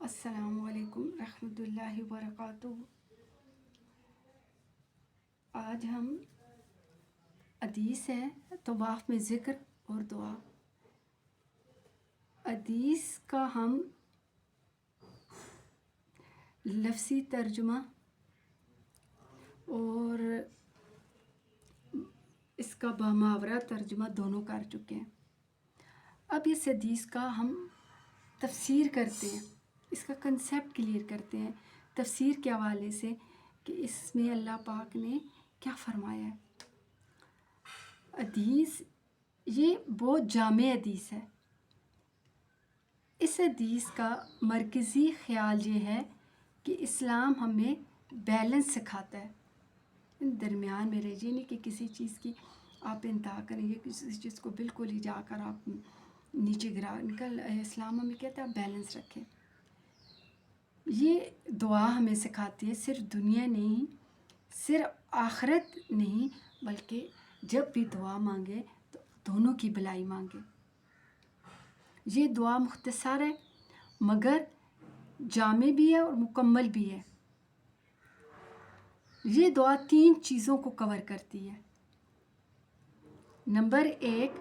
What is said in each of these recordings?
السلام علیکم رحمۃ اللہ وبرکاتہ۔ آج ہم حدیث ہے طواف میں ذکر اور دعا۔ حدیث کا ہم لفظی ترجمہ اور اس کا بامحاورہ ترجمہ دونوں کر چکے ہیں۔ اب اس حدیث کا ہم تفسیر کرتے ہیں، اس کا کنسیپٹ کلیئر کرتے ہیں تفسیر کے حوالے سے کہ اس میں اللہ پاک نے کیا فرمایا ہے۔ حدیث یہ بہت جامع حدیث ہے۔ اس حدیث کا مرکزی خیال یہ ہے کہ اسلام ہمیں بیلنس سکھاتا ہے، درمیان میں رہیے، نہیں کہ کسی چیز کی آپ انتہا کریں گے، کسی چیز کو بالکل ہی جا کر آپ نیچے گرا نکل۔ اسلام ہمیں کہتا ہے بیلنس رکھیں۔ یہ دعا ہمیں سکھاتی ہے صرف دنیا نہیں، صرف آخرت نہیں، بلکہ جب بھی دعا مانگے تو دونوں کی بھلائی مانگے۔ یہ دعا مختصر ہے مگر جامع بھی ہے اور مکمل بھی ہے۔ یہ دعا 3 چیزوں کو کور کرتی ہے۔ نمبر 1،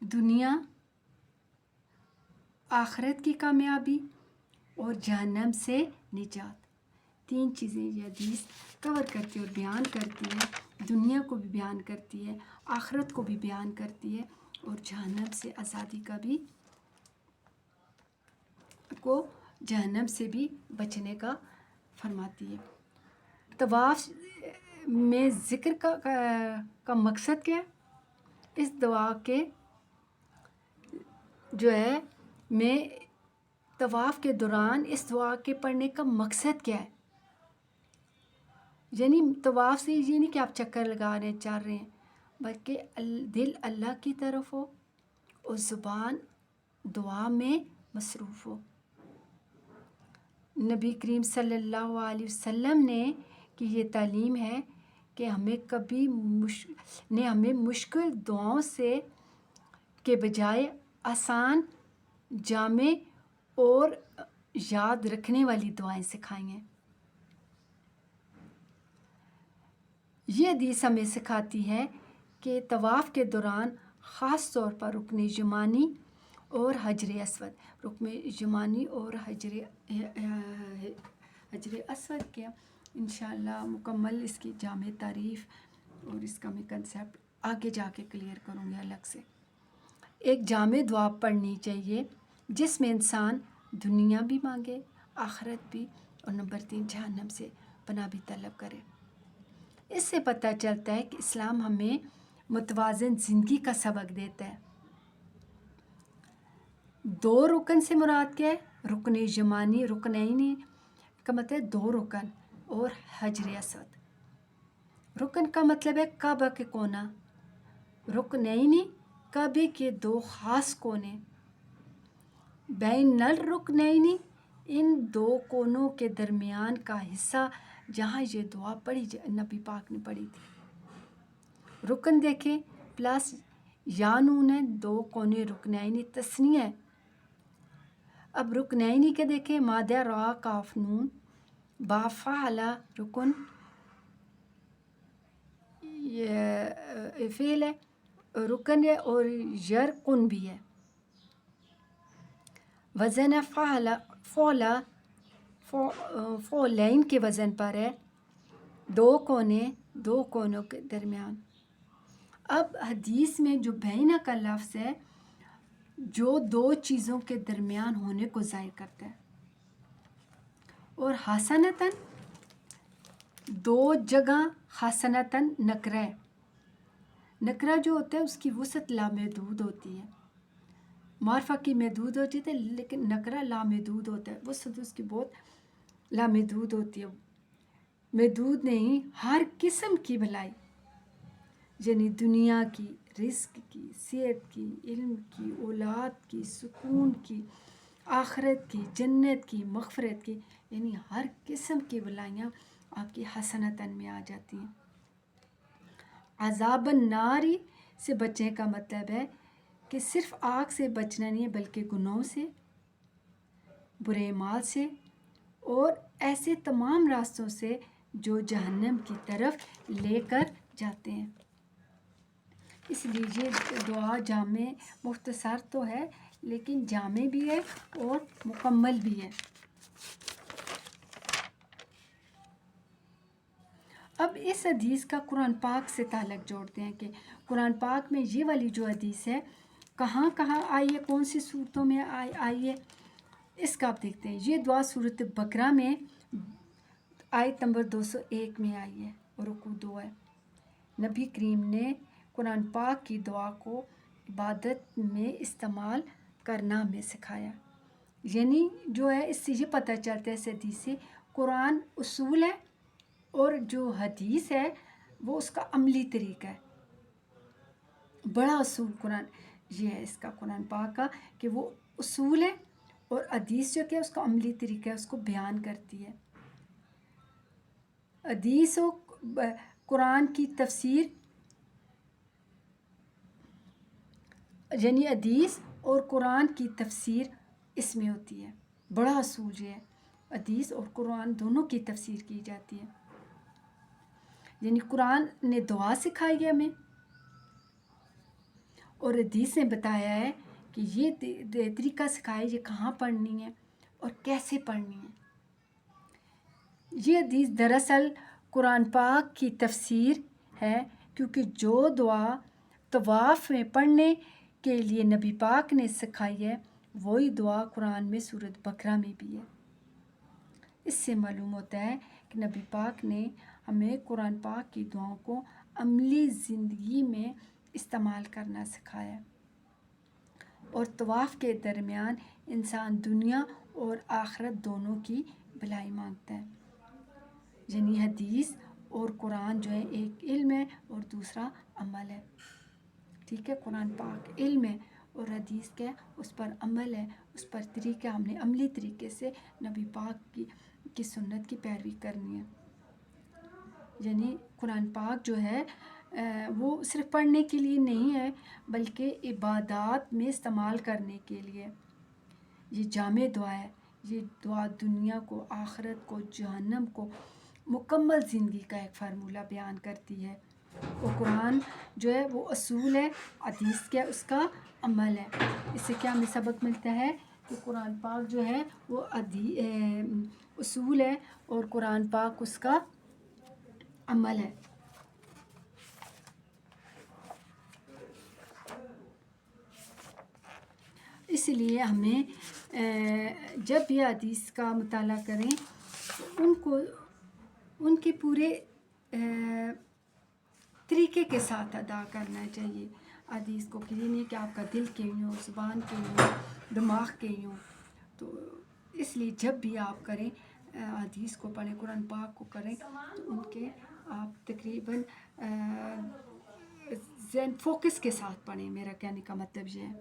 دنیا آخرت کی کامیابی اور جہنم سے نجات۔ 3 چیزیں یہ حدیث کور کرتی ہے اور بیان کرتی ہے۔ دنیا کو بھی بیان کرتی ہے، آخرت کو بھی بیان کرتی ہے اور جہنم سے آزادی کا بھی جہنم سے بھی بچنے کا فرماتی ہے۔ طواف میں ذکر کا مقصد کیا ہے؟ اس دعا کے میں طواف کے دوران اس دعا کے پڑھنے کا مقصد کیا ہے؟ یعنی طواف سے یہ نہیں کہ آپ چکر لگا رہے ہیں، چل رہے ہیں، بلکہ دل اللہ کی طرف ہو اور زبان دعا میں مصروف ہو۔ نبی کریم صلی اللہ علیہ وسلم نے کی یہ تعلیم ہے کہ ہمیں مشکل دعاؤں کے بجائے آسان، جامع اور یاد رکھنے والی دعائیں سکھائی ہیں۔ یہ حدیث ہمیں سکھاتی ہے کہ طواف کے دوران خاص طور پر رکن یمانی اور حجر اسود، رکن یمانی اور حجر اسود کیا انشاءاللہ مکمل اس کی جامع تعریف اور اس کا میں کنسیپٹ آگے جا کے کلیئر کروں گی الگ سے۔ ایک جامع دعا پڑھنی چاہیے جس میں انسان دنیا بھی مانگے، آخرت بھی، اور نمبر 3 جہنم سے پناہ بھی طلب کرے۔ اس سے پتہ چلتا ہے کہ اسلام ہمیں متوازن زندگی کا سبق دیتا ہے۔ 2 رکن سے مراد کیا ہے؟ رکن یمانی، رکنین کا مطلب ہے 2 رکن، اور حجر اسود۔ رکن کا مطلب ہے کعبہ کے کونا، رکنین کعبے کے 2 خاص کونے۔ بین الرکنین ان 2 کونوں کے درمیان کا حصہ جہاں یہ دعا نبی پاک نے پڑھی تھی۔ رکن دیکھیں پلس یا نون ہے، 2 کونے رکنین تثنیہ ہے۔ اب رکنین کے دیکھیں مادہ را کاف نون با فعل رکن، یہ فعل ہے، رکن ہے اور یرکن بھی ہے۔ وزن فعلین کے وزن پر ہے، 2 کونوں کے درمیان۔ اب حدیث میں جو بین کا لفظ ہے جو 2 چیزوں کے درمیان ہونے کو ظاہر کرتا ہے، اور حسنتاً 2 جگہ حسنتاً نکرہ ہے۔ نکرہ جو ہوتا ہے اس کی وسعت لامحدود ہوتی ہے، معرفہ کی محدود ہوتی ہے لیکن نکرہ لامحدود ہوتا ہے، وسعت اس کی بہت لامحدود ہوتی ہے، محدود نہیں، ہر قسم کی بھلائی، یعنی دنیا کی، رزق کی، صحت کی، علم کی، اولاد کی، سکون کی، آخرت کی، جنت کی، مغفرت کی، یعنی ہر قسم کی بھلائیاں آپ کی حسنتاً میں آ جاتی ہیں۔ عذاب النار سے بچنے کا مطلب ہے کہ صرف آگ سے بچنا نہیں ہے بلکہ گناہوں سے، برے مال سے اور ایسے تمام راستوں سے جو جہنم کی طرف لے کر جاتے ہیں۔ اس لیے یہ دعا جامع مختصر تو ہے لیکن جامع بھی ہے اور مکمل بھی ہے۔ اب اس حدیث کا قرآن پاک سے تعلق جوڑتے ہیں کہ قرآن پاک میں یہ والی جو حدیث ہے کہاں کہاں آئی ہے، کون سی صورتوں میں آئی ہے، اس کا آپ دیکھتے ہیں۔ یہ دعا سورۃ بقرہ میں آیت نمبر 201 میں آئی ہے اور رکوع 2 ہے۔ نبی کریم نے قرآن پاک کی دعا کو عبادت میں استعمال کرنا ہمیں سکھایا۔ یعنی جو ہے اس سے یہ پتہ چلتا ہے اس حدیث سے قرآن اصول ہے اور جو حدیث ہے وہ اس کا عملی طریقہ ہے۔ بڑا اصول قرآن یہ ہے اس کا قرآن پاک کا کہ وہ اصول ہے اور حدیث جو کہ اس کا عملی طریقہ ہے، اس کو بیان کرتی ہے۔ حدیث و قرآن کی تفسیر، یعنی حدیث اور قرآن کی تفسیر اس میں ہوتی ہے۔ بڑا اصول یہ ہے، حدیث اور قرآن دونوں کی تفسیر کی جاتی ہے۔ یعنی قرآن نے دعا سکھائی ہے ہمیں اور حدیث نے بتایا ہے کہ یہ طریقہ سکھایا یہ کہاں پڑھنی ہے اور کیسے پڑھنی ہے۔ یہ حدیث دراصل قرآن پاک کی تفسیر ہے، کیونکہ جو دعا طواف میں پڑھنے کے لیے نبی پاک نے سکھائی ہے وہی دعا قرآن میں سورۃ بقرہ میں بھی ہے۔ اس سے معلوم ہوتا ہے کہ نبی پاک نے ہمیں قرآن پاک کی دعاؤں کو عملی زندگی میں استعمال کرنا سکھایا اور طواف کے درمیان انسان دنیا اور آخرت دونوں کی بھلائی مانگتا ہے۔ یعنی حدیث اور قرآن جو ہے ایک علم ہے اور دوسرا عمل ہے۔ ٹھیک ہے، قرآن پاک علم ہے اور حدیث کیا ہے اس پر عمل ہے، اس پر طریقہ ہم نے عملی طریقے سے نبی پاک کی سنت کی پیروی کرنی ہے۔ یعنی قرآن پاک جو ہے وہ صرف پڑھنے کے لیے نہیں ہے بلکہ عبادات میں استعمال کرنے کے لیے۔ یہ جامع دعا ہے، یہ دعا دنیا کو، آخرت کو، جہنم کو، مکمل زندگی کا ایک فارمولہ بیان کرتی ہے۔ اور قرآن جو ہے وہ اصول ہے، حدیث کیا اس کا عمل ہے۔ اس سے کیا ہمیں سبق ملتا ہے کہ قرآن پاک جو ہے وہ اصول ہے اور قرآن پاک اس کا عمل ہے۔ اس لیے ہمیں جب بھی حدیث کا مطالعہ کریں ان کے پورے طریقے کے ساتھ ادا کرنا چاہیے حدیث کو، کہ یہ نہیں کہ آپ کا دل کے یوں، زبان کے یوں، دماغ کے یوں۔ تو اس لیے جب بھی آپ کریں حدیث کو پڑھیں، قرآن پاک کو کریں تو ان کے آپ تقریباً ذہن فوکس کے ساتھ پڑھیں، میرا کہنے کا مطلب یہ ہے۔